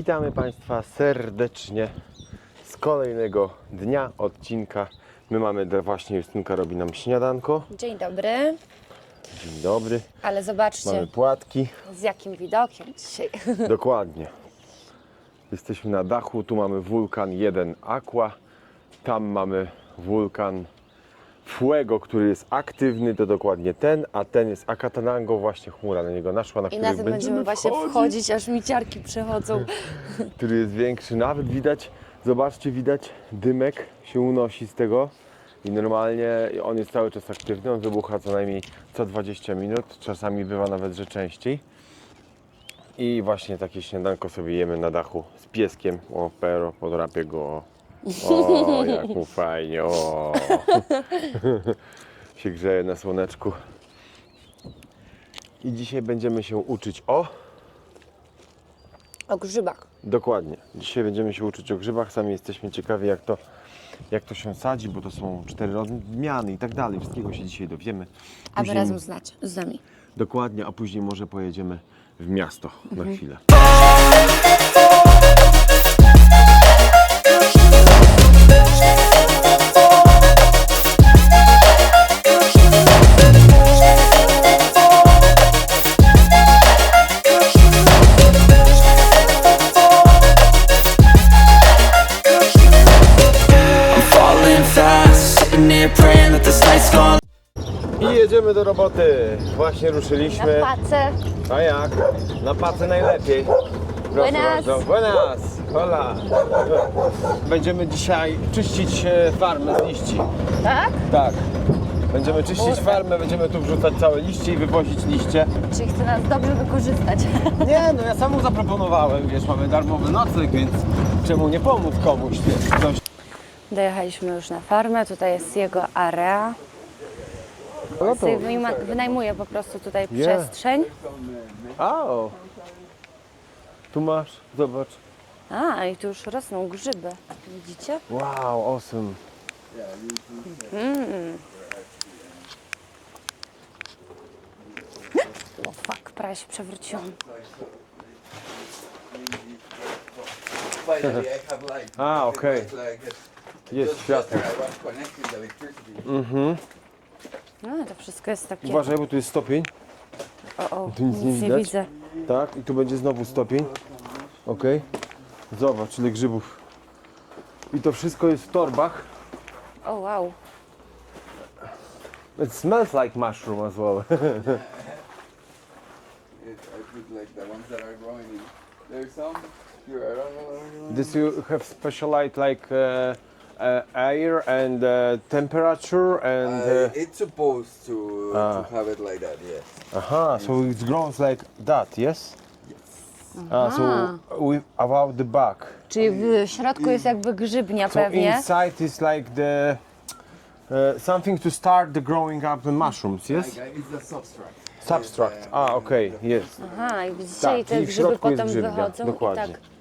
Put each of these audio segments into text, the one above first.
Witamy Państwa serdecznie z kolejnego dnia, odcinka. My mamy, właśnie Justynka robi nam śniadanko. Dzień dobry. Dzień dobry. Ale zobaczcie, Mamy płatki. z jakim widokiem dzisiaj. Dokładnie. Jesteśmy na dachu, tu mamy wulkan 1 Aqua. Tam mamy wulkan Fuego, który jest aktywny, to dokładnie ten, a ten jest Akatanango, właśnie chmura na niego naszła, na I który na tym będziemy właśnie wchodzić, aż mi ciarki przechodzą. Który jest większy, nawet widać, zobaczcie, widać dymek się unosi z tego i normalnie on jest cały czas aktywny, on wybucha co najmniej co 20 minut, czasami bywa nawet, że częściej. I właśnie takie śniadanko sobie jemy na dachu z pieskiem, o pero, podrapię go, o jak mu fajnie, o się grzeje na słoneczku. I dzisiaj będziemy się uczyć o grzybach. Dokładnie. Dzisiaj będziemy się uczyć o grzybach. Sami jesteśmy ciekawi, jak to się sadzi, bo to są 4 odmiany i tak dalej. Wszystkiego się dzisiaj dowiemy. Aby razem znać z nami. Dokładnie, a później może pojedziemy w miasto na chwilę. I jedziemy do roboty. Właśnie ruszyliśmy. Na pacę. A jak? Na pacę najlepiej. Proszę Buenas. bardzo. Buenas. Hola. Będziemy dzisiaj czyścić farmę z liści. Tak? Tak. Będziemy czyścić farmę, będziemy tu wrzucać całe liście i wywozić liście. Czy chce nas dobrze wykorzystać? Nie, no ja sam mu zaproponowałem, wiesz, mamy darmowy nocleg, więc czemu nie pomóc komuś, wiesz, coś. Dojechaliśmy już na farmę, tutaj jest jego area. No Sobie wynajmuje po prostu tutaj przestrzeń. O! Tu masz, zobacz. A, i tu już rosną grzyby. Widzicie? Wow, awesome. O fuck, prawie się przewróciłam. A, okej. Jest światło. No, to wszystko jest takie... Uważaj, bo tu jest stopień. O, Tu nic nie nie widać. widzę. Tak, i tu będzie znowu stopień. Okej. Zobacz, ile grzybów. I to wszystko jest w torbach. O, wow. It smells like mushroom as well. I put like the ones that are growing in. There's some here. I don't know. This you have specialized like air and temperature and... It's supposed to have it like that, yes. Aha, so it grows like that, yes? So about the back. Czyli w środku jest jakby grzybnia So pewnie. inside is like the something to start the growing up the mushrooms, yes? It's the substrate. Substract. Ah, okay, yes. Aha, i widzicie, Tak, i te i w grzyby środku jest potem grzybnia, wychodzą dokładnie. i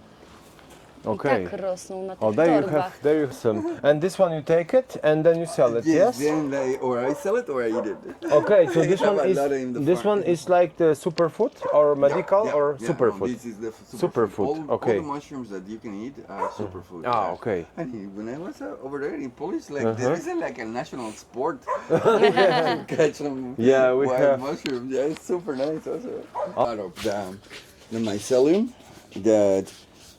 Okay. tak rosną na tych Oh, there you torbach. have, there you have some. And this one you take it and then you sell it, yes? Then or I sell it or I eat it. Okay, so I this have one a is lot in the this farm. one is like the superfood or medical Yeah, or yeah, superfood. No, this is the Superfood, All, okay. all the mushrooms that you can eat are superfood. Ah, okay. And when I was over there in Polish, like this is like a national sport. Catch some Yeah, we wild have- mushrooms. Yeah, it's super nice also. Out of the mycelium, that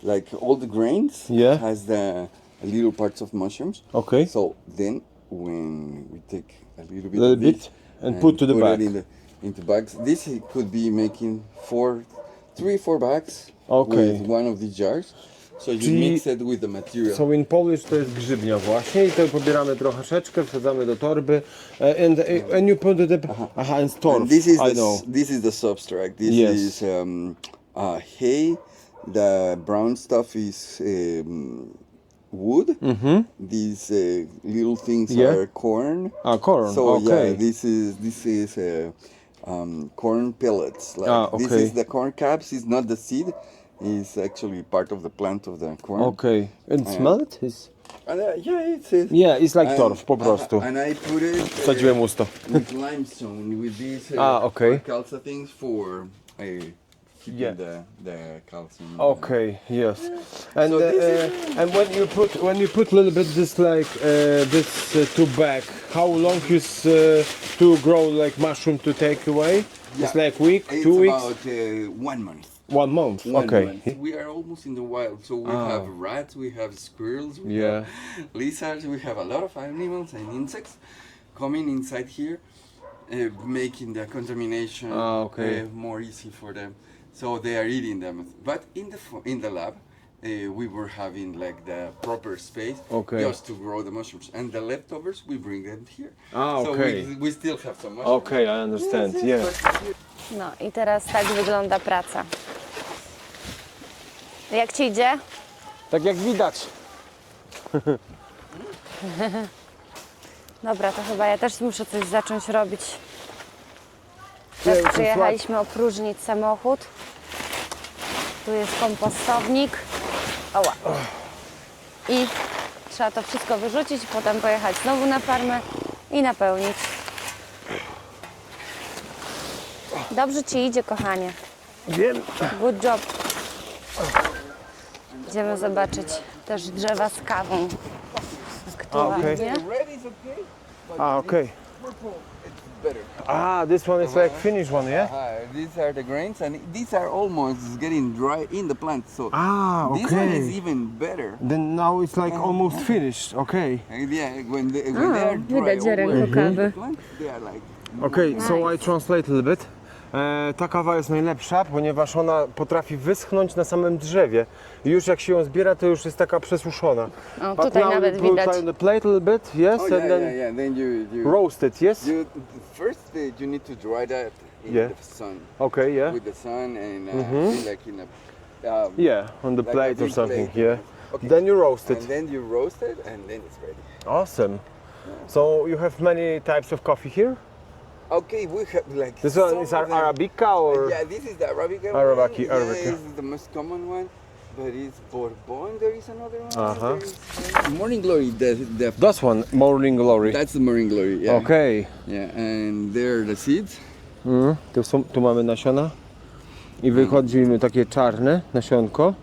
like all the grains Yeah. has the little parts of mushrooms. Okay. So then when we take a little bit, Little of bit this and put to the it bag. into bags. This it could be making 3-4 bags Okay. with one of these jars. So you Czyli- mix it with the material. So in Polish to jest grzybnia właśnie i to pobieramy troszeczkę, wsadzamy do torby and you put the and torf. And this is I know. this is the substrate. This Yes. is hay. The brown stuff is wood. These little things Yeah. are corn. Corn. So Okay. yeah, this is corn pellets. Like okay. This is the corn caps. Is not the seed. Is actually part of the plant of the corn. Okay. And smell it? And, yeah, It's like torf po prostu. And I put it Wsadziłem usto. with limestone with these okay. calca things for keeping Yeah. the calcium. Okay, yes. And So this and when you put a little bit this like this to back, how long is to grow like mushroom to take away? It's Yeah. like week, It's 2 weeks, about 1 month. 1 month. One Okay. month. We are almost in the wild, so we have rats, we have squirrels, we Yeah. have lizards, we have a lot of animals and insects coming inside here, making the contamination Okay. more easy for them. So they are eating them. But in the lab, we were having like the proper space Okay. just to grow the mushrooms, and the leftovers we bring them here. So Okay. we still have some mushrooms. Okay, I understand. Yeah. No i teraz tak wygląda praca. Jak ci idzie? Tak jak widać. Dobra, to chyba ja też muszę coś zacząć robić. Yeah, Teraz we can przyjechaliśmy opróżnić samochód. Tu jest kompostownik. Oła. I trzeba to wszystko wyrzucić, potem pojechać znowu na farmę i napełnić. Dobrze ci idzie, kochanie. Wiem. Good job. Idziemy zobaczyć też drzewa z kawą. Jak tu Okej. ładnie. Red is okay, but Okay. purple it's better. This one is like finished one, yeah? These are the grains, and these are almost getting dry in the plant. So this one is Okay. even better. Then now it's like almost finished. Okay. Yeah, when they are dry widać ziarenko over kawy. the plant, they are like. Okay, so I translate a little bit. Ta kawa jest najlepsza, ponieważ ona potrafi wyschnąć na samym drzewie. I już jak się ją zbiera, to już jest taka przesuszona. O, But tutaj now nawet you put widać. on the plate a little bit, yes, Oh and yeah, then yeah, yeah. Then you roast it, yes? first you need to dry that in Yeah. the sun Okay, yeah. with the sun and like in a Yeah, on the like a plate or big something, plate. yeah. Okay. Then you roast and it. then you roast it and then it's ready. Awesome. So you have many types of coffee here? Okay, we have like This one some is of them. Arabica or? Yeah, this is the Arabica. Arabica, one. Yeah, Arabica. this is the most common one. But it's Bourbon. There is another one. Uh-huh. There is, Morning Glory. The This one, Morning Glory. that's the Morning Glory. Yeah. Okay. Yeah, and there are the seeds. Tu mamy nasiona i wychodzi mi takie czarne nasionko.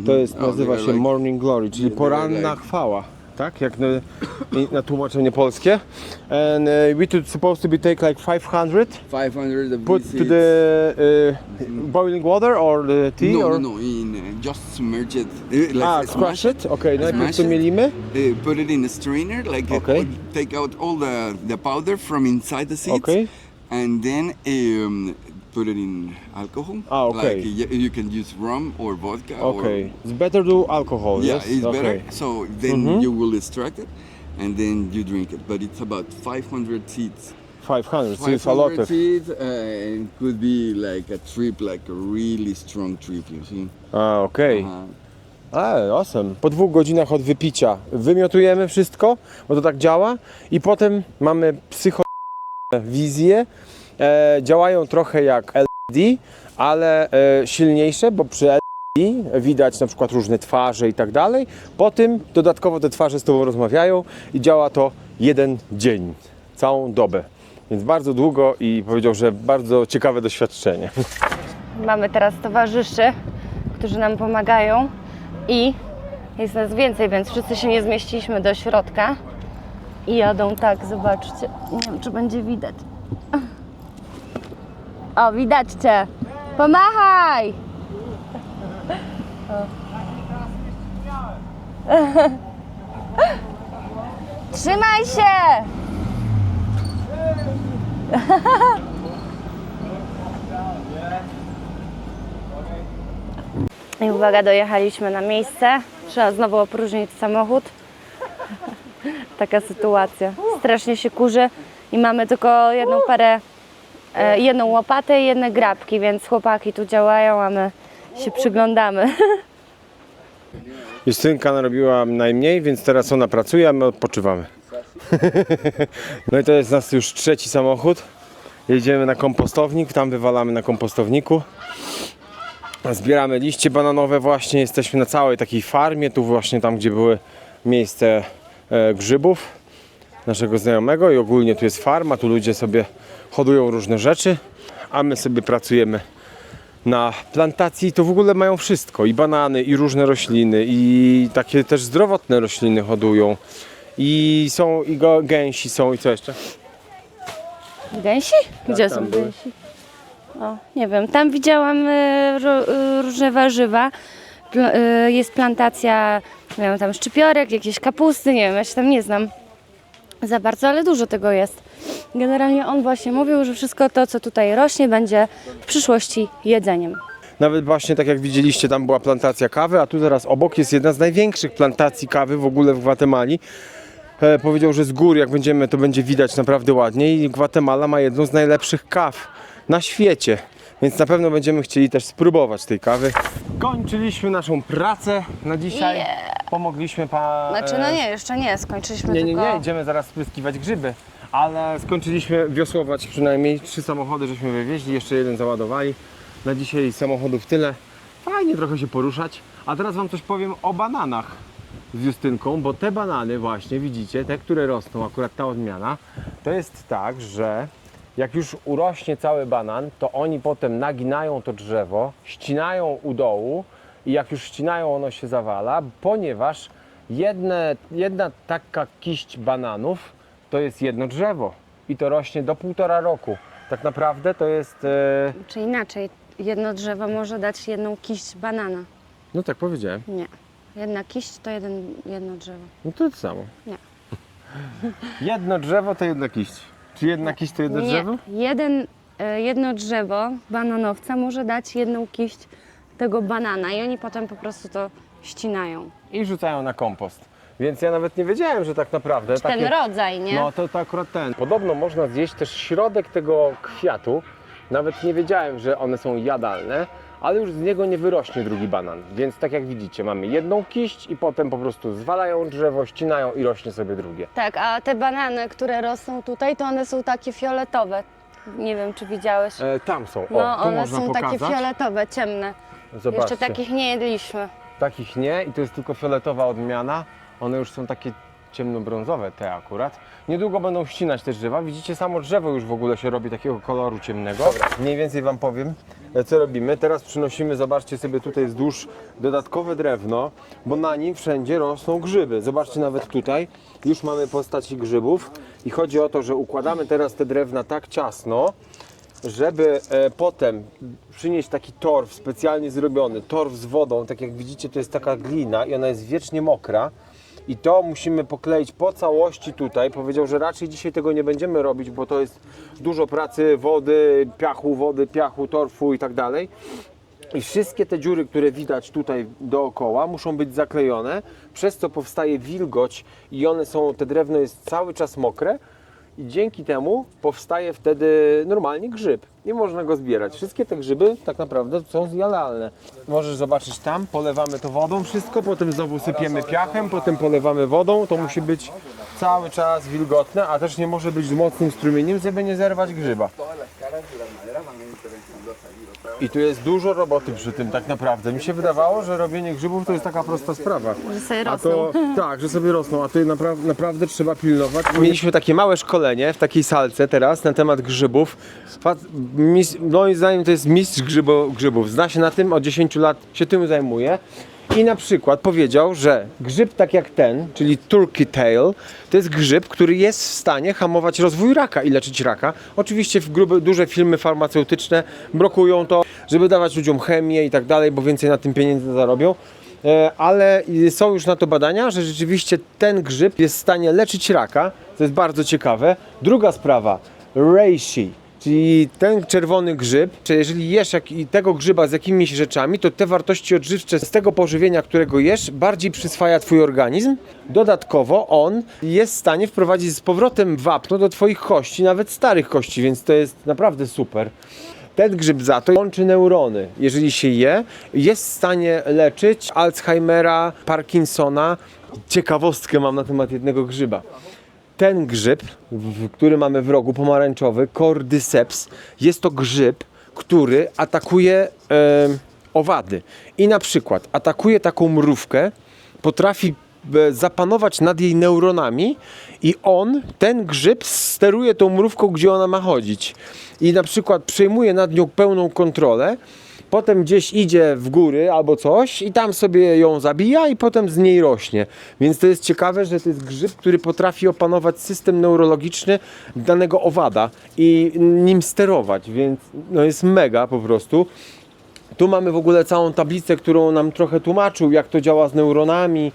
To jest, nazywa they're się like- Morning Glory, czyli they're poranna like- chwała. Tak, jak na tłumaczenie polskie. And we to supposed to be take like 500, 500 of put these to seeds. the boiling water or the tea no, or? no, no, just submerge it. Like Squash it. Okay, najpierw Smash to it. mielimy. Put it in a strainer, like Okay. take out all the powder from inside the seeds, Okay. and then put it in alcohol. Okay. Like you can use rum or vodka. Okay, it's better do alcohol. Or, yeah, yes? it's okay. better. So then you will extract it, and then you drink it. But it's about 500 seeds. 500, so it's a lot 500 of. seeds, and it could be like a trip, like a really strong trip. You see. Okej. Uh-huh. Awesome. Po 2 godzinach od wypicia wymiotujemy wszystko, bo to tak działa i potem mamy wizje. Działają trochę jak LED, ale silniejsze, bo przy LED widać na przykład różne twarze i tak dalej. Po tym dodatkowo te twarze z tobą rozmawiają i działa to 1 dzień, całą dobę. Więc bardzo długo i powiedział, że bardzo ciekawe doświadczenie. Mamy teraz towarzyszy, którzy nam pomagają i jest nas więcej, więc wszyscy się nie zmieściliśmy do środka i jadą tak, zobaczcie. Nie wiem, czy będzie widać. O, widać cię. Pomachaj! Trzymaj się! I uwaga, dojechaliśmy na miejsce. Trzeba znowu opróżnić samochód. Taka sytuacja. Strasznie się kurzy i mamy tylko jedną parę, jedną łopatę i jedne grabki, więc chłopaki tu działają, a my się przyglądamy. Justynka narobiła najmniej, więc teraz ona pracuje, a my odpoczywamy. No i to jest nas już 3. samochód. Jedziemy na kompostownik, tam wywalamy na kompostowniku. Zbieramy liście bananowe właśnie, jesteśmy na całej takiej farmie, tu właśnie tam, gdzie były miejsce grzybów naszego znajomego i ogólnie tu jest farma, tu ludzie sobie hodują różne rzeczy, a my sobie pracujemy na plantacji, to w ogóle mają wszystko. I banany, i różne rośliny, i takie też zdrowotne rośliny hodują. I są, i gęsi są, i co jeszcze? Gęsi? Gdzie tam są były. gęsi? O, nie wiem, tam widziałam różne warzywa. Jest plantacja, nie wiem, tam szczypiorek, jakieś kapusty, nie wiem, ja się tam nie znam za bardzo, ale dużo tego jest. Generalnie on właśnie mówił, że wszystko to, co tutaj rośnie, będzie w przyszłości jedzeniem. Nawet właśnie tak jak widzieliście, tam była plantacja kawy, a tu zaraz obok jest jedna z największych plantacji kawy w ogóle w Gwatemali. Powiedział, że z gór jak będziemy, to będzie widać naprawdę ładnie i Gwatemala ma jedną z najlepszych kaw na świecie. Więc na pewno będziemy chcieli też spróbować tej kawy. Kończyliśmy naszą pracę na dzisiaj. Pomogliśmy Znaczy, no nie, jeszcze nie, skończyliśmy nie, tylko... idziemy zaraz spryskiwać grzyby. Ale skończyliśmy wiosłować przynajmniej 3 samochody, żeśmy wywieźli, jeszcze jeden załadowali. Na dzisiaj samochodów tyle. Fajnie trochę się poruszać. A teraz wam coś powiem o bananach z Justynką, bo te banany właśnie, widzicie, te, które rosną, akurat ta odmiana, to jest tak, że jak już urośnie cały banan, to oni potem naginają to drzewo, ścinają u dołu i jak już ścinają, ono się zawala, ponieważ jedna taka kiść bananów to jest jedno drzewo i to rośnie do 1,5 roku. Tak naprawdę to jest... Czy inaczej, jedno drzewo może dać jedną kiść banana. No tak powiedziałem. Nie. Jedna kiść to jedno drzewo. No to samo. Nie. Jedno drzewo to jedna kiść. Czy jedna kiść to jedno drzewo? Jedno drzewo bananowca może dać jedną kiść tego banana i oni potem po prostu to ścinają. I rzucają na kompost. Więc ja nawet nie wiedziałem, że tak naprawdę... Ten rodzaj, nie? No to akurat ten. Podobno można zjeść też środek tego kwiatu. Nawet nie wiedziałem, że one są jadalne, ale już z niego nie wyrośnie drugi banan. Więc tak jak widzicie, mamy jedną kiść i potem po prostu zwalają drzewo, ścinają i rośnie sobie drugie. Tak, a te banany, które rosną tutaj, to one są takie fioletowe. Nie wiem, czy widziałeś. Tam są, No, tu one można są pokazać. takie fioletowe, ciemne. Zobaczcie. Jeszcze takich nie jedliśmy. Takich nie i to jest tylko fioletowa odmiana. One już są takie ciemnobrązowe, te akurat. Niedługo będą ścinać te drzewa. Widzicie, samo drzewo już w ogóle się robi takiego koloru ciemnego. Mniej więcej wam powiem, co robimy. Teraz przynosimy, zobaczcie sobie tutaj wzdłuż dodatkowe drewno, bo na nim wszędzie rosną grzyby. Zobaczcie, nawet tutaj już mamy postaci grzybów i chodzi o to, że układamy teraz te drewna tak ciasno, żeby potem przynieść taki torf specjalnie zrobiony, torf z wodą, tak jak widzicie, to jest taka glina i ona jest wiecznie mokra i to musimy pokleić po całości tutaj. Powiedział, że raczej dzisiaj tego nie będziemy robić, bo to jest dużo pracy wody, piachu, torfu i tak dalej. I wszystkie te dziury, które widać tutaj dookoła, muszą być zaklejone, przez co powstaje wilgoć i te drewno jest cały czas mokre. I dzięki temu powstaje wtedy normalnie grzyb. Nie można go zbierać. Wszystkie te grzyby tak naprawdę są zjadalne. Możesz zobaczyć tam, polewamy to wodą wszystko, potem znowu sypiemy piachem, potem polewamy wodą. To musi być cały czas wilgotne, a też nie może być z mocnym strumieniem, żeby nie zerwać grzyba. I tu jest dużo roboty przy tym tak naprawdę. Mi się wydawało, że robienie grzybów to jest taka prosta sprawa. Że sobie A rosną. to, tak, że sobie rosną, a to naprawdę trzeba pilnować. Mieliśmy takie małe szkolenie w takiej salce teraz na temat grzybów. Moim zdaniem to jest mistrz grzybów. Zna się na tym, od 10 lat się tym zajmuje. I na przykład powiedział, że grzyb tak jak ten, czyli turkey tail, to jest grzyb, który jest w stanie hamować rozwój raka i leczyć raka. Oczywiście duże firmy farmaceutyczne blokują to, żeby dawać ludziom chemię i tak dalej, bo więcej na tym pieniędzy zarobią. Ale są już na to badania, że rzeczywiście ten grzyb jest w stanie leczyć raka, to jest bardzo ciekawe. Druga sprawa, reishi. Czyli ten czerwony grzyb, czyli jeżeli jesz tego grzyba z jakimiś rzeczami, to te wartości odżywcze z tego pożywienia, którego jesz, bardziej przyswaja twój organizm. Dodatkowo on jest w stanie wprowadzić z powrotem wapno do twoich kości, nawet starych kości, więc to jest naprawdę super. Ten grzyb za to łączy neurony. Jeżeli się je, jest w stanie leczyć Alzheimera, Parkinsona. Ciekawostkę mam na temat jednego grzyba. Ten grzyb, który mamy w rogu, pomarańczowy, Cordyceps, jest to grzyb, który atakuje owady. I na przykład atakuje taką mrówkę, potrafi zapanować nad jej neuronami i ten grzyb steruje tą mrówką, gdzie ona ma chodzić. I na przykład przejmuje nad nią pełną kontrolę potem gdzieś idzie w góry albo coś i tam sobie ją zabija i potem z niej rośnie. Więc to jest ciekawe, że to jest grzyb, który potrafi opanować system neurologiczny danego owada i nim sterować, więc no jest mega po prostu. Tu mamy w ogóle całą tablicę, którą nam trochę tłumaczył, jak to działa z neuronami,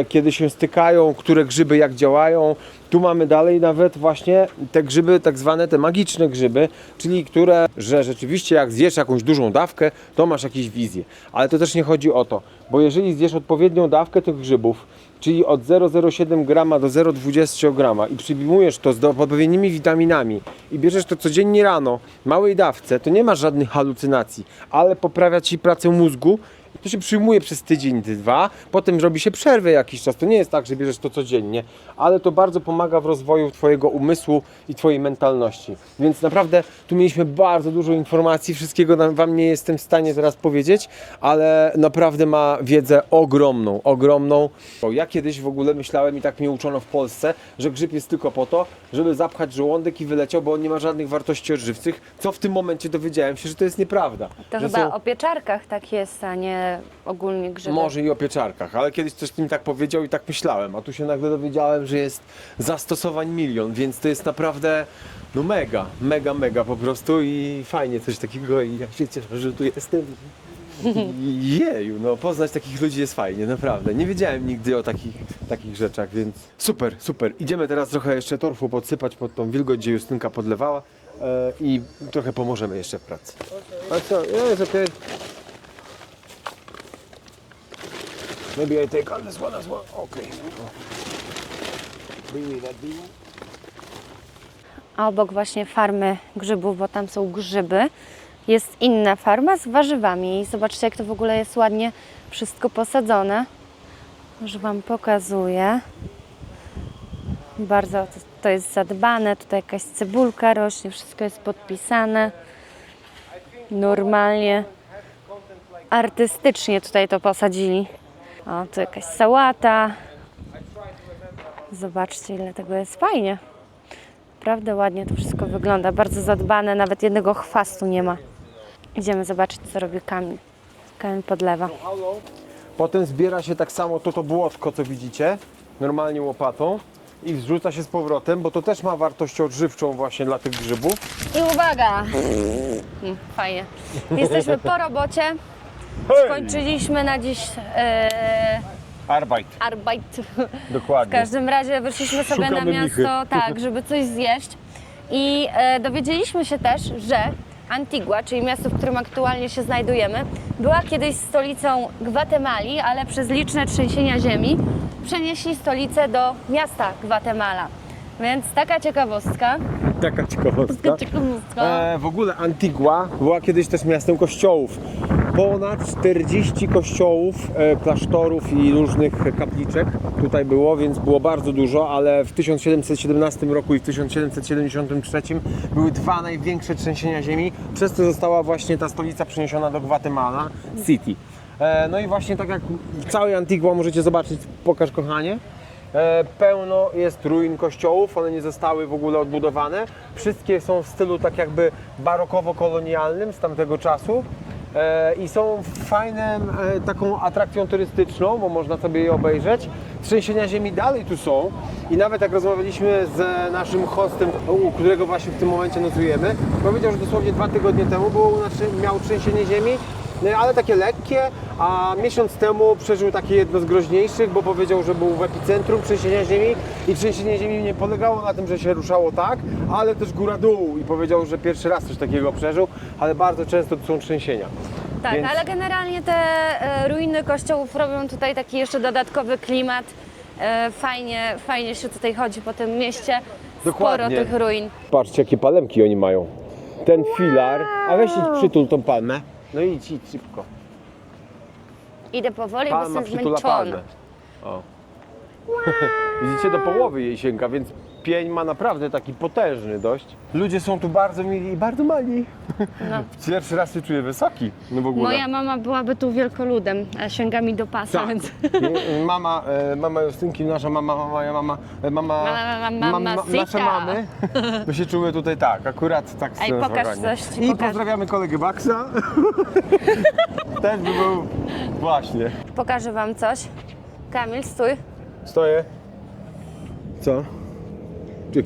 kiedy się stykają, które grzyby jak działają. Tu mamy dalej nawet właśnie te grzyby, tak zwane te magiczne grzyby, czyli które, że rzeczywiście jak zjesz jakąś dużą dawkę, to masz jakieś wizje. Ale to też nie chodzi o to, bo jeżeli zjesz odpowiednią dawkę tych grzybów, czyli od 0,07 grama do 0,20 grama i przyjmujesz to z odpowiednimi witaminami i bierzesz to codziennie rano, w małej dawce, to nie masz żadnych halucynacji, ale poprawia Ci pracę mózgu. To się przyjmuje przez tydzień, dwa, potem robi się przerwę jakiś czas. To nie jest tak, że bierzesz to codziennie, ale to bardzo pomaga w rozwoju Twojego umysłu i Twojej mentalności. Więc naprawdę tu mieliśmy bardzo dużo informacji, wszystkiego Wam nie jestem w stanie teraz powiedzieć, ale naprawdę ma wiedzę ogromną, ogromną. Ja kiedyś w ogóle myślałem i tak mnie uczono w Polsce, że grzyb jest tylko po to, żeby zapchać żołądek i wyleciał, bo on nie ma żadnych wartości odżywczych, co w tym momencie dowiedziałem się, że to jest nieprawda. To że chyba o pieczarkach tak jest, a nie ogólnie grzyby. Może i o pieczarkach, ale kiedyś ktoś mi tak powiedział i tak myślałem, a tu się nagle dowiedziałem, że jest zastosowań milion, więc to jest naprawdę no mega, mega, mega po prostu i fajnie coś takiego i ja się cieszę, że tu jestem. I jeju, no poznać takich ludzi jest fajnie, naprawdę. Nie wiedziałem nigdy o takich rzeczach, więc super, super. Idziemy teraz trochę jeszcze torfu podsypać pod tą wilgoć, gdzie Justynka podlewała i trochę pomożemy jeszcze w pracy. A co, jest okej. Maybe I take on this one as well. Okay. Bring me that big one. A obok właśnie farmy grzybów, bo tam są grzyby, jest inna farma z warzywami. I zobaczcie, jak to w ogóle jest ładnie wszystko posadzone. Już Wam pokazuję. Bardzo to jest zadbane. Tutaj jakaś cebulka rośnie, wszystko jest podpisane. Normalnie, artystycznie tutaj to posadzili. O, tu jakaś sałata. Zobaczcie, ile tego jest fajnie. Naprawdę ładnie to wszystko wygląda. Bardzo zadbane, nawet jednego chwastu nie ma. Idziemy zobaczyć, co robi Kamil. Kamil podlewa. Potem zbiera się tak samo to błotko, co widzicie, normalnie łopatą i wrzuca się z powrotem, bo to też ma wartość odżywczą właśnie dla tych grzybów. I uwaga! Fajnie. Jesteśmy po robocie. Skończyliśmy na dziś Arbeit. arbeit. W Dokładnie. każdym razie wyszliśmy sobie Szukamy na miasto, michy. tak, żeby coś zjeść. I dowiedzieliśmy się też, że Antigua, czyli miasto, w którym aktualnie się znajdujemy, była kiedyś stolicą Gwatemali, ale przez liczne trzęsienia ziemi przenieśli stolicę do miasta Gwatemala. Więc taka ciekawostka. Taka ciekawostka. Taka ciekawostka. W ogóle Antigua była kiedyś też miastem kościołów. Ponad 40 kościołów, klasztorów i różnych kapliczek tutaj było, więc było bardzo dużo, ale w 1717 roku i w 1773 były dwa największe trzęsienia ziemi, przez to została właśnie ta stolica przeniesiona do Guatemala City. No i właśnie tak jak w całej Antigua możecie zobaczyć, pokaż kochanie, pełno jest ruin kościołów, one nie zostały w ogóle odbudowane. Wszystkie są w stylu tak jakby barokowo-kolonialnym z tamtego czasu. I są fajną taką atrakcją turystyczną, bo można sobie je obejrzeć. Trzęsienia ziemi dalej tu są i nawet jak rozmawialiśmy z naszym hostem, u którego właśnie w tym momencie nocujemy, powiedział, że dosłownie 2 tygodnie temu miał trzęsienie ziemi, ale takie lekkie, a miesiąc temu przeżył takie jedno z groźniejszych, bo powiedział, że był w epicentrum trzęsienia ziemi i trzęsienie ziemi nie polegało na tym, że się ruszało tak, ale też góra-dół i powiedział, że pierwszy raz coś takiego przeżył, ale bardzo często tu są trzęsienia. Tak, Więc ale generalnie te ruiny kościołów robią tutaj taki jeszcze dodatkowy klimat. Fajnie się tutaj chodzi po tym mieście. Sporo Dokładnie. tych ruin. Patrzcie, jakie palemki oni mają. Ten filar, a weź idź przytul tą palmę. No idź szybko. Idę powoli, bo Palma jestem przytula zmęczona. palmę. O. Widzicie, do połowy jej sięga, więc pień ma naprawdę taki potężny dość. Ludzie są tu bardzo mili i bardzo mali. No. Pierwszy raz się czuję wysoki, no w ogóle. Moja mama byłaby tu wielkoludem, a sięga mi do pasa, Tak. więc... Mama Justynki, nasza moja mama, nasze Sita. mamy, by się czuły tutaj tak, akurat tak. Ej, pokaż coś, ci I pokażę. pozdrawiamy kolegę Baksa. Ten by był właśnie. Pokażę wam coś. Kamil, stój. Stoję. Co?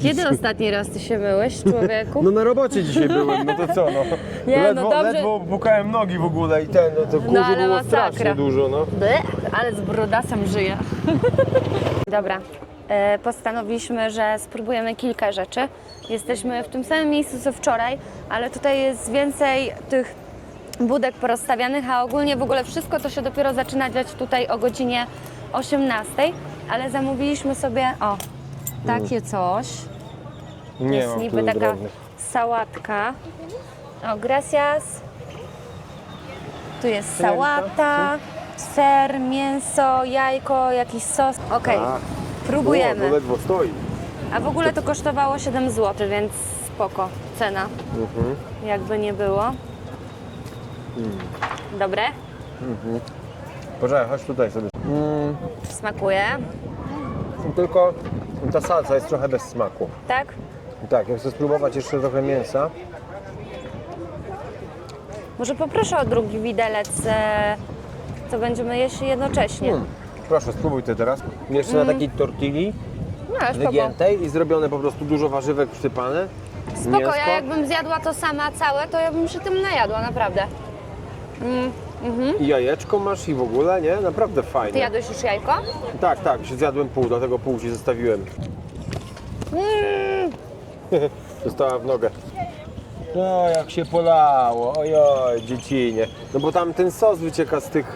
Kiedy ostatni raz ty się myłeś, człowieku? No na robocie dzisiaj byłem, no to co no. Nie, no dobrze. Ledwo pukałem nogi w ogóle i to kurzu ale było masakra. strasznie dużo, no. Bleh, ale z brudasem żyję. Dobra, postanowiliśmy, że spróbujemy kilka rzeczy. Jesteśmy w tym samym miejscu co wczoraj, ale tutaj jest więcej tych budek porozstawianych, a ogólnie w ogóle wszystko to się dopiero zaczyna dziać tutaj o godzinie 18, ale zamówiliśmy sobie, takie coś. Nie jest mam niby tylu taka drobnych. sałatka. O, gracias. Tu jest sałata, ser, mięso, jajko, jakiś sos. Okej, Tak. próbujemy. O, no ledwo stoi. A w ogóle to kosztowało 7 zł, więc spoko cena. Jakby nie było. Dobre? Poczekaj, chodź tutaj sobie. Smakuje, Tylko ta salsa jest trochę bez smaku. tak? Tak, ja chcę spróbować jeszcze trochę mięsa. Może poproszę o drugi widelec, co będziemy jeść jednocześnie. Proszę, spróbuj ty teraz. Jeszcze na takiej tortilli No, ale spoko. wygiętej i zrobione po prostu dużo warzywek przysypane. Spoko, mięsko. ja jakbym zjadła to sama całe, to ja bym się tym najadła, naprawdę. I jajeczko masz i w ogóle, nie? Naprawdę fajnie. Ty jadłeś już jajko? Tak, się zjadłem pół, dlatego pół ci zostawiłem. Została w nogę. No, jak się polało, ojoj, dziecinie. No bo tam ten sos wycieka z tych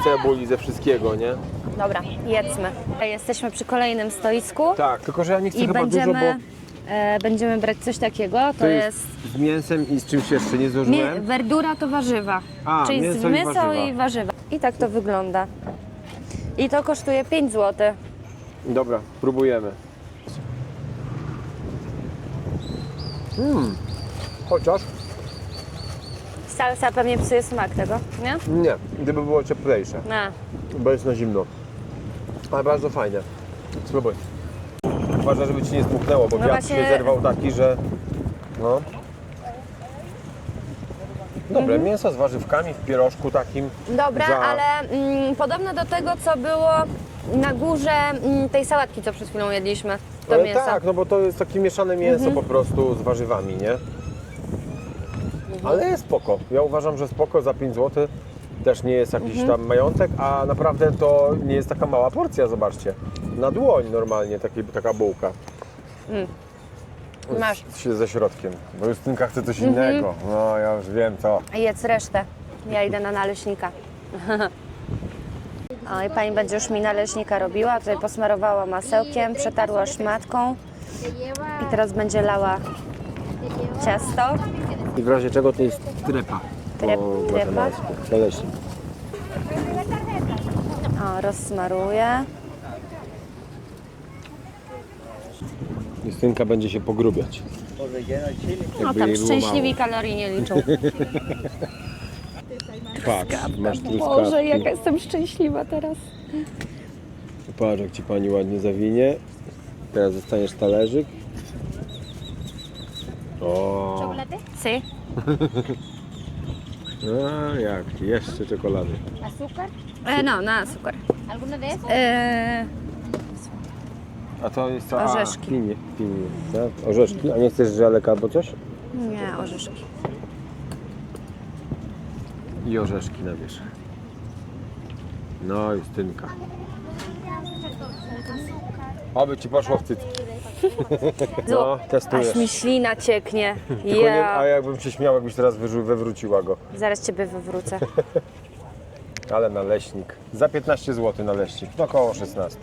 cebuli, ze wszystkiego, nie? Dobra, jedzmy. Jesteśmy przy kolejnym stoisku Tak, tylko że ja nie chcę i chyba dużo, bo będziemy brać coś takiego, to jest z mięsem i z czymś jeszcze nie złożyłem. verdura to warzywa, A, czyli mięso z i mięso warzywa. i warzywa. I tak to wygląda. I to kosztuje 5 zł. Dobra, próbujemy. Chociaż? Salsa pewnie psuje smak tego, nie? Nie, gdyby było cieplejsze, No. bo jest na zimno. Ale bardzo fajne. Spróbuj. Uważaj, żeby ci nie zdmuchnęło, bo No wiatr właśnie- się zerwał taki, że... No. Dobre, mięso z warzywkami w pierożku takim. Dobra, za- ale podobno do tego, co było na górze tej sałatki, co przed chwilą jedliśmy. To mięso. Tak, no bo to jest takie mieszane mięso po prostu z warzywami, nie? Ale jest spoko. Ja uważam, że spoko za 5 zł. Też nie jest jakiś tam majątek, a naprawdę to nie jest taka mała porcja, zobaczcie. Na dłoń normalnie taka bułka. Masz. Ze środkiem, bo Justynka chce coś innego. No ja już wiem co. Jedz resztę. Ja idę na naleśnika. O, i pani będzie już mi naleśnika robiła. Tutaj posmarowała masełkiem, przetarła szmatką i teraz będzie lała ciasto. I w razie czego to jest trepa. Trepa? Naleśnik. O, rozsmaruję. Justynka będzie się pogrubiać. No Jakby tam jej było szczęśliwi kalorii nie liczą. mało. Patrz, masz Boże, truskawki. jaka jestem szczęśliwa teraz. Patrz, jak ci pani ładnie zawinie. Teraz dostaniesz talerzyk. O, Si. a jak ci, jeszcze czekolady. ¿Azúcar? No, na azúcar. ¿Alguno de esos? A to jest co? Orzeszki. Pinie, tak? Orzeszki, a nie chcesz żelek albo coś? Nie, orzeszki. I orzeszki na wierzch. No, Justynka. Oby ci poszło w cycki. No, testujesz. Aż mi ślina cieknie. Tylko nie, a jakbym się śmiał, jakbyś teraz wywróciła go. Zaraz ciebie wywrócę. Ale naleśnik. Za 15 zł naleśnik. No około 16.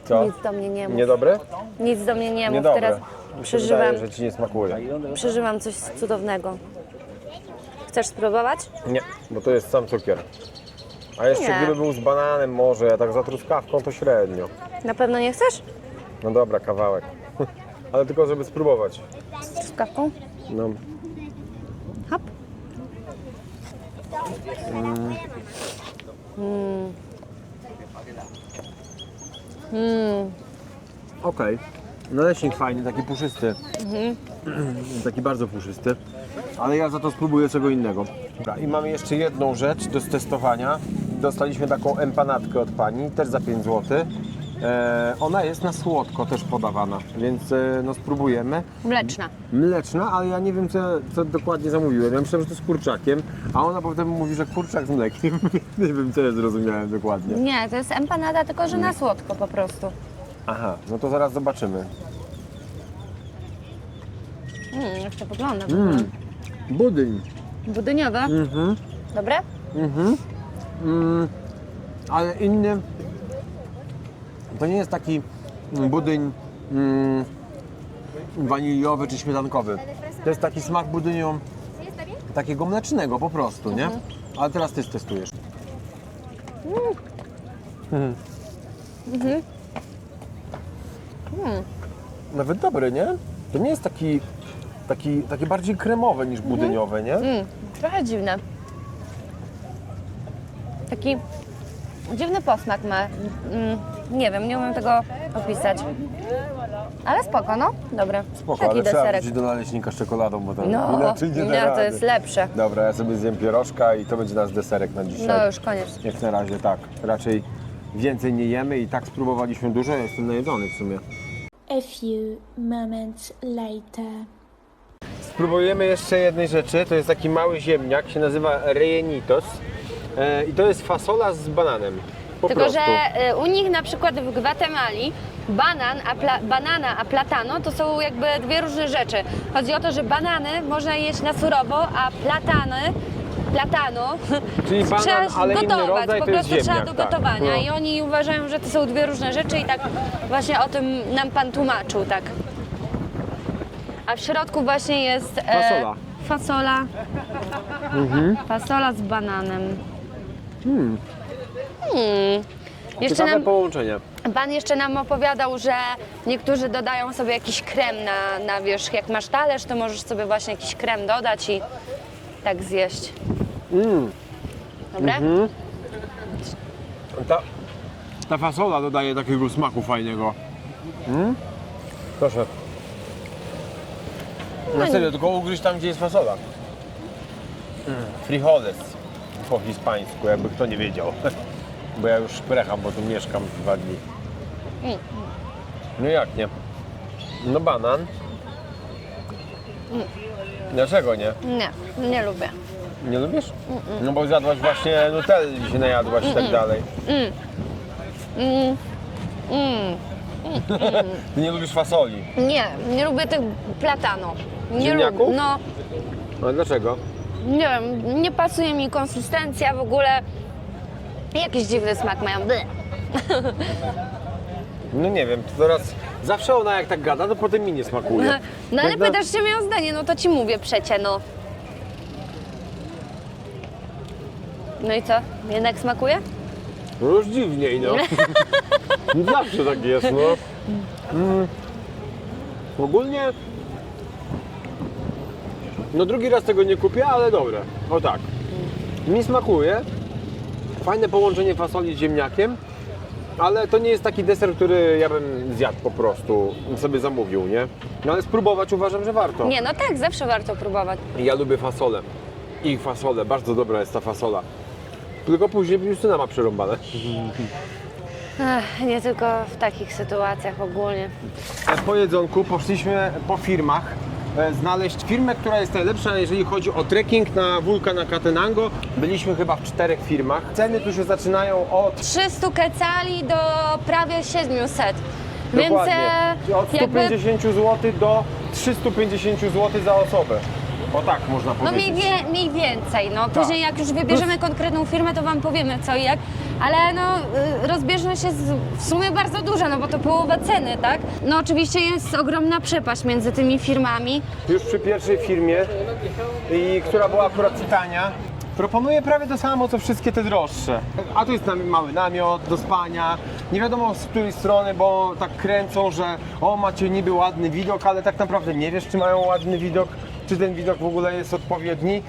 Co? Nic do mnie nie mów. Niedobre? Nic do mnie nie mów. Niedobre. Teraz Mi się wydaje, przeżywam, że ci nie smakuje. przeżywam coś cudownego. Chcesz spróbować? Nie, bo to jest sam cukier. A jeszcze Nie. gdyby był z bananem może, a tak za truskawką to średnio. Na pewno nie chcesz? No dobra, kawałek. Ale tylko żeby spróbować. Z truskawką? No. Hop. Okej. Naleśnik fajny, taki puszysty. Taki bardzo puszysty. Ale ja za to spróbuję czego innego. Dobra, i mamy jeszcze jedną rzecz do stestowania. Dostaliśmy taką empanadkę od pani, też za 5 zł. Ona jest na słodko też podawana, więc no spróbujemy. Mleczna. Mleczna, ale ja nie wiem co dokładnie zamówiłem. Ja myślałem, że to z kurczakiem, a ona potem mówi, że kurczak z mlekiem. Nie wiem co ja zrozumiałem dokładnie. Nie, to jest empanada, tylko że na słodko po prostu. Aha, no to zaraz zobaczymy. Jak to wygląda? Budyń. Budyniowe? Dobre? Ale inny. To nie jest taki budyń waniliowy czy śmietankowy. To jest taki smak budyniu takiego mlecznego po prostu, nie? Ale teraz ty testujesz. Nawet dobry, nie? To nie jest taki bardziej kremowy niż budyniowy, nie? Trochę dziwne. Taki dziwny posmak ma. Nie wiem, nie umiem tego opisać. Ale spoko, no. Dobre. Spoko, Taki ale trzeba deserek. wrócić do naleśnika z czekoladą, bo to No, inaczej nie da nie, to rady. jest lepsze. Dobra, ja sobie zjem pierożka i to będzie nasz deserek na dzisiaj. No już koniec. Jak na razie tak, raczej więcej nie jemy i tak spróbowaliśmy dużo, ja jestem najedzony w sumie. A few moments later. Spróbujemy jeszcze jednej rzeczy, to jest taki mały ziemniak, się nazywa rellenitos i to jest fasola z bananem, po Tylko, prostu. że u nich na przykład w Gwatemali banana a platano to są jakby dwie różne rzeczy. Chodzi o to, że banany można jeść na surowo, a platano Czyli banan, trzeba ale inny gotować, rodzaj, po to jest prostu trzeba ziemniak, do tak. gotowania No. i oni uważają, że to są dwie różne rzeczy i tak właśnie o tym nam pan tłumaczył, tak. A w środku właśnie jest Fasola. fasola, fasola z bananem. Jeszcze Ciekawe nam, połączenie. pan jeszcze nam opowiadał, że niektórzy dodają sobie jakiś krem na wierzch. Jak masz talerz, to możesz sobie właśnie jakiś krem dodać i tak zjeść. Dobre? Ta fasola dodaje takiego smaku fajnego. Proszę. Na serio, tylko ugryź tam, gdzie jest fasola. Frijoles po hiszpańsku, jakby kto nie wiedział. Bo ja już precham, bo tu mieszkam 2 dni. No jak nie? No banan. Dlaczego nie? Nie, nie lubię. Nie lubisz? No bo zjadłaś właśnie nutelli, się najadłaś i tak dalej. Ty nie lubisz fasoli. Nie lubię tych platano. Nie Ziemniaków? lubię. No, A dlaczego? nie wiem, nie pasuje mi konsystencja w ogóle. Jakiś dziwny smak mają. Bleh. No nie wiem, to teraz zawsze ona jak tak gada, to potem mi nie smakuje. No ale Tak na- pytasz się mnie o zdanie, no to ci mówię przecie, no. No i co? Jednak smakuje? No już dziwniej, no. Zawsze tak jest, no. Ogólnie... No drugi raz tego nie kupię, ale dobre. O tak. Mi smakuje. Fajne połączenie fasoli z ziemniakiem. Ale to nie jest taki deser, który ja bym zjadł po prostu, sobie zamówił, nie? No ale spróbować uważam, że warto. Nie, no tak, zawsze warto próbować. Ja lubię fasolę. Ich fasolę, bardzo dobra jest ta fasola. Tylko później Justyna ma przerąbane. Ech, nie tylko w takich sytuacjach ogólnie. Po jedzonku poszliśmy po firmach znaleźć firmę, która jest najlepsza, jeżeli chodzi o trekking na wulkan Catenango. Byliśmy chyba w 4 firmach. Ceny tu się zaczynają od 300 kecali do prawie 700. dokładnie, Więc od jakby 150 zł do 350 zł za osobę. O tak można no powiedzieć. mniej więcej, no później jak już wybierzemy konkretną firmę, to Wam powiemy co i jak, ale no rozbieżność jest w sumie bardzo duża, no bo to połowa ceny, tak? No oczywiście jest ogromna przepaść między tymi firmami. Już przy pierwszej firmie, która była akurat tania, proponuje prawie to samo, co wszystkie te droższe. A tu jest mały namiot do spania. Nie wiadomo z której strony, bo tak kręcą, że o, macie niby ładny widok, ale tak naprawdę nie wiesz, czy mają ładny widok, czy ten widok w ogóle jest odpowiedni.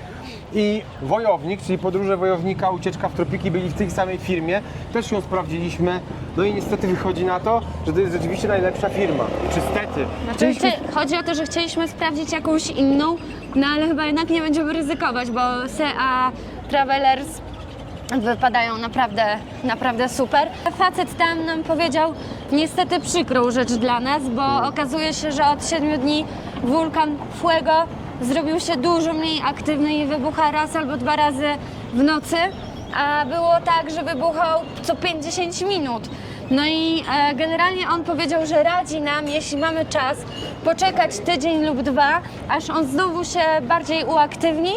I Wojownik, czyli podróże wojownika, ucieczka w tropiki, byli w tej samej firmie. Też ją sprawdziliśmy. No i niestety wychodzi na to, że to jest rzeczywiście najlepsza firma. Czy stety. Chodzi o to, że chcieliśmy sprawdzić jakąś inną, no ale chyba jednak nie będziemy ryzykować, bo SEA Travelers wypadają naprawdę super. Facet tam nam powiedział niestety przykrą rzecz dla nas, bo okazuje się, że od 7 dni wulkan Fuego zrobił się dużo mniej aktywny i wybucha raz albo 2 razy w nocy, a było tak, że wybuchał co 50 minut. No i generalnie on powiedział, że radzi nam, jeśli mamy czas, poczekać tydzień lub 2, aż on znowu się bardziej uaktywni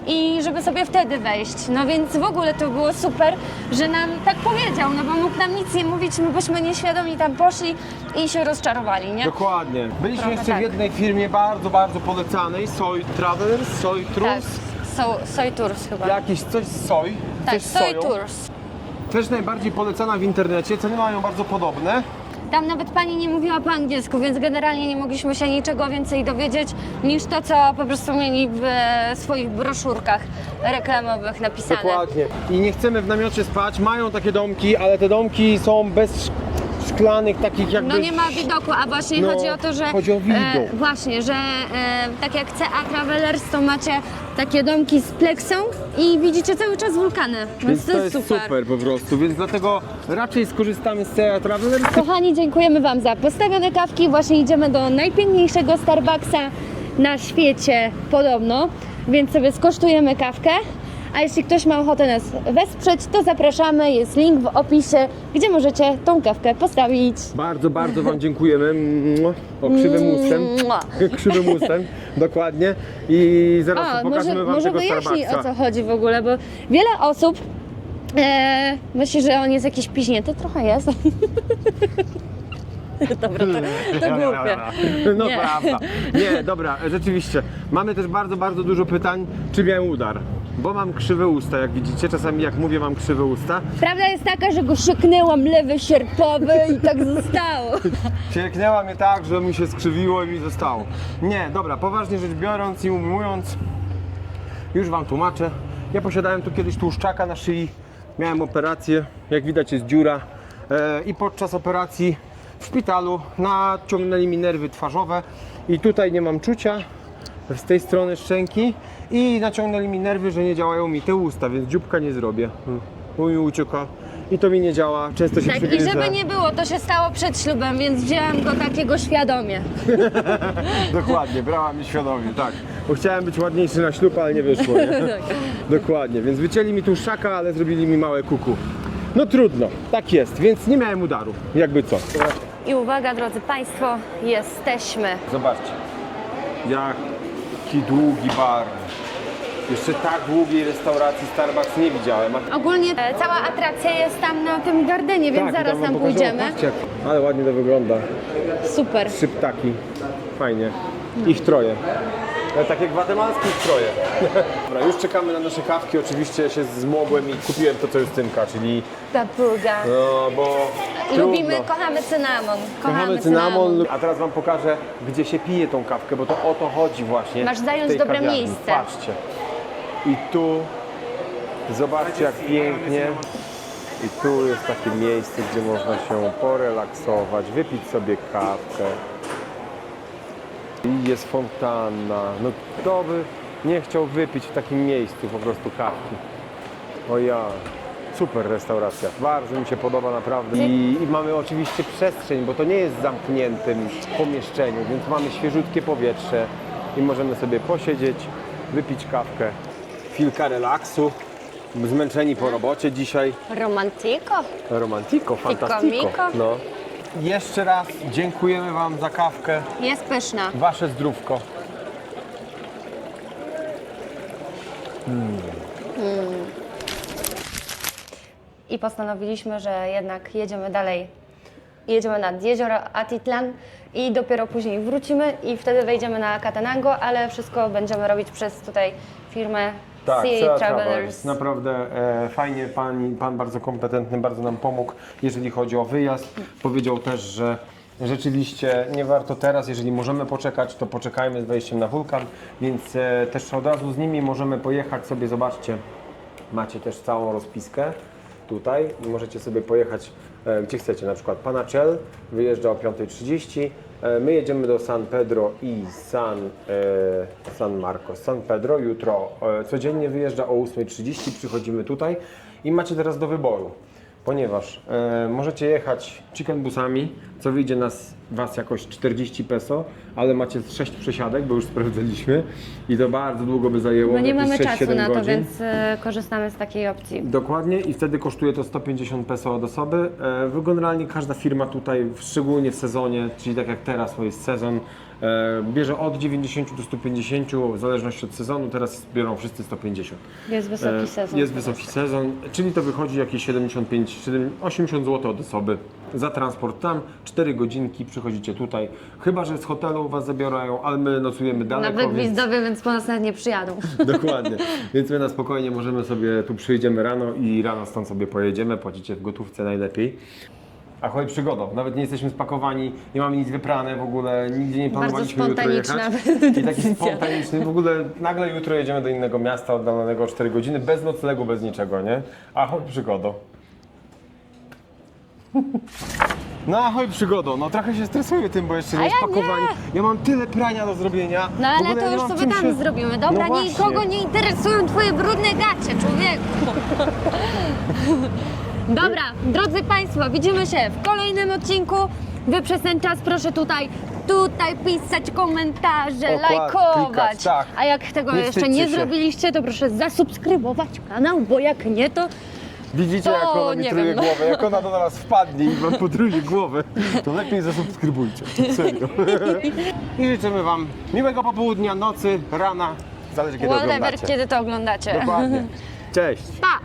i żeby sobie wtedy wejść. No więc w ogóle to było super, że nam tak powiedział, no bo mógł nam nic nie mówić, my byśmy nieświadomi tam poszli i się rozczarowali, nie? Dokładnie. Byliśmy Trochę jeszcze tak. w jednej firmie bardzo polecanej, Soy Travelers, Soy Tak, Tours. Soy Tours chyba. Jakiś coś z Soy. Tak, coś z Soy soją. Tours. Też najbardziej polecana w internecie, ceny mają bardzo podobne. Tam nawet pani nie mówiła po angielsku, więc generalnie nie mogliśmy się niczego więcej dowiedzieć niż to, co po prostu mieli w swoich broszurkach reklamowych napisane. Dokładnie. I nie chcemy w namiocie spać, mają takie domki, ale te domki są bez szklanych takich jakby... No nie ma widoku, a właśnie No, chodzi o to, że chodzi o widok. właśnie, że tak jak CA Travelers, to macie takie domki z pleksą i widzicie cały czas wulkany, więc to jest super. po prostu, więc dlatego raczej skorzystamy z CA Travelers. Kochani, dziękujemy Wam za postawione kawki. Właśnie idziemy do najpiękniejszego Starbucksa na świecie podobno, więc sobie skosztujemy kawkę. A jeśli ktoś ma ochotę nas wesprzeć, to zapraszamy, jest link w opisie, gdzie możecie tą kawkę postawić. Bardzo Wam dziękujemy. O, krzywym ustem. Krzywym ustem, dokładnie. I zaraz pokażemy Wam może tego wyjaśnij, Starbucksa. o co chodzi w ogóle, bo wiele osób myśli, że on jest jakiś piźnięty, trochę jest. Dobra, to głupie. No Nie. prawda. Nie, dobra, rzeczywiście. Mamy też bardzo dużo pytań, czy miałem udar. Bo mam krzywe usta, jak widzicie. Czasami jak mówię, mam krzywe usta. Prawda jest taka, że go sieknęłam lewy sierpowy i tak zostało. Cieknęła mnie tak, że mi się skrzywiło i mi zostało. Nie, dobra, poważnie rzecz biorąc i ujmując, już Wam tłumaczę. Ja posiadałem tu kiedyś tłuszczaka na szyi, miałem operację, jak widać jest dziura i podczas operacji w szpitalu naciągnęli mi nerwy twarzowe i tutaj nie mam czucia z tej strony szczęki i naciągnęli mi nerwy, że nie działają mi te usta, więc dzióbka nie zrobię. Mi ucieka i to mi nie działa, często się Tak, i przygryzę. żeby nie było, to się stało przed ślubem, więc wzięłam go takiego świadomie. Dokładnie, brała mnie świadomie, tak. Bo chciałem być ładniejszy na ślub, ale nie wyszło, nie? Dokładnie, więc wycięli mi tłuszczaka, ale zrobili mi małe kuku. No trudno, tak jest, więc nie miałem udaru, jakby co. I uwaga, drodzy Państwo, jesteśmy. Zobaczcie, jaki długi bar. Jeszcze tak długiej restauracji Starbucks nie widziałem. Ogólnie cała atrakcja jest tam na tym gardenie, więc Tak, i zaraz wam tam pokażę. pójdziemy. Patrzcie, ale ładnie to wygląda. Super. 3 ptaki, fajnie. Ich troje. Tak jak gwatemalskich troje. Dobra, już czekamy na nasze kawki. Oczywiście się zmogłem i kupiłem to, co Justynka, czyli Papuga. no, bo Lubimy, trudno. kochamy cynamon. Kochamy cynamon. A teraz Wam pokażę, gdzie się pije tą kawkę, bo to o to chodzi właśnie. Masz zająć w tej dobre kawiarni. miejsce. Patrzcie. I tu, zobaczcie jak pięknie. I tu jest takie miejsce, gdzie można się porelaksować, wypić sobie kawkę. I jest fontanna. No kto by nie chciał wypić w takim miejscu po prostu kawki? O ja. Super restauracja. Bardzo mi się podoba naprawdę. I mamy oczywiście przestrzeń, bo to nie jest w zamkniętym pomieszczeniu, więc mamy świeżutkie powietrze i możemy sobie posiedzieć, wypić kawkę. Chwilka relaksu. Zmęczeni po robocie dzisiaj. Romantico. Romantico, fantastico. Miko. No. Jeszcze raz dziękujemy Wam za kawkę. Jest pyszna. Wasze zdrówko. I postanowiliśmy, że jednak jedziemy dalej jedziemy nad jezioro Atitlan i dopiero później wrócimy i wtedy wejdziemy na Catenango, ale wszystko będziemy robić przez tutaj firmę Sea Travelers. Naprawdę fajnie, pan bardzo kompetentny, bardzo nam pomógł, jeżeli chodzi o wyjazd. Powiedział też, że rzeczywiście nie warto teraz, jeżeli możemy poczekać, to poczekajmy z wejściem na wulkan, więc też od razu z nimi możemy pojechać sobie, zobaczcie, macie też całą rozpiskę tutaj i możecie sobie pojechać gdzie chcecie, na przykład Panachel wyjeżdża o 5:30, my jedziemy do San Pedro i San Marcos. San Pedro jutro codziennie wyjeżdża o 8:30, przychodzimy tutaj i macie teraz do wyboru, ponieważ możecie jechać chicken busami, co wyjdzie was jakoś 40 peso, ale macie 6 przesiadek, bo już sprawdzaliśmy i to bardzo długo by zajęło. No nie jakieś mamy 6-7 czasu na to, godzin. więc korzystamy z takiej opcji. Dokładnie i wtedy kosztuje to 150 peso od osoby. Generalnie każda firma tutaj, szczególnie w sezonie, czyli tak jak teraz, to jest sezon, bierze od 90 do 150, w zależności od sezonu, teraz biorą wszyscy 150. Jest wysoki sezon. Jest wysoki sezon, czyli to wychodzi jakieś 80 zł od osoby za transport tam, 4 godzinki, przychodzicie tutaj, chyba że z hotelu was zabierają, ale my nocujemy Na daleko, Wyk więc... Gwizdowy, więc po nas nawet nie przyjadą. Dokładnie, więc my na spokojnie możemy sobie, tu przyjdziemy rano i rano stąd sobie pojedziemy, płacicie w gotówce najlepiej. Ahoj przygodo, nawet nie jesteśmy spakowani, nie mamy nic wyprane w ogóle, nigdzie nie planowaliśmy jutro jechać. I taki spontaniczny, w ogóle nagle jutro jedziemy do innego miasta oddalonego o 4 godziny, bez noclegu, bez niczego, nie? Ahoj przygodo. No ahoj przygodo, no trochę się stresuję tym, bo jeszcze nie ja spakowani. Ja mam tyle prania do zrobienia. No W ale ogóle to ja nie już mam sobie czym tam się- zrobimy. Dobra, No właśnie. nikogo nie interesują twoje brudne gacie, człowieku. Dobra, drodzy Państwo, widzimy się w kolejnym odcinku. Wy przez ten czas proszę tutaj pisać komentarze, lajkować. klikać, tak. A jak tego Nie jeszcze wstydźcie nie się. zrobiliście, to proszę zasubskrybować kanał, bo jak nie, to Widzicie, To jak ona mi nie truje wiem. głowę, jak ona do nas wpadnie i wam potruje głowę, to lepiej zasubskrybujcie, serio. I życzymy wam miłego popołudnia, nocy, rana, zależy kiedy whatever, oglądacie. kiedy to oglądacie. Dokładnie. Cześć. Pa!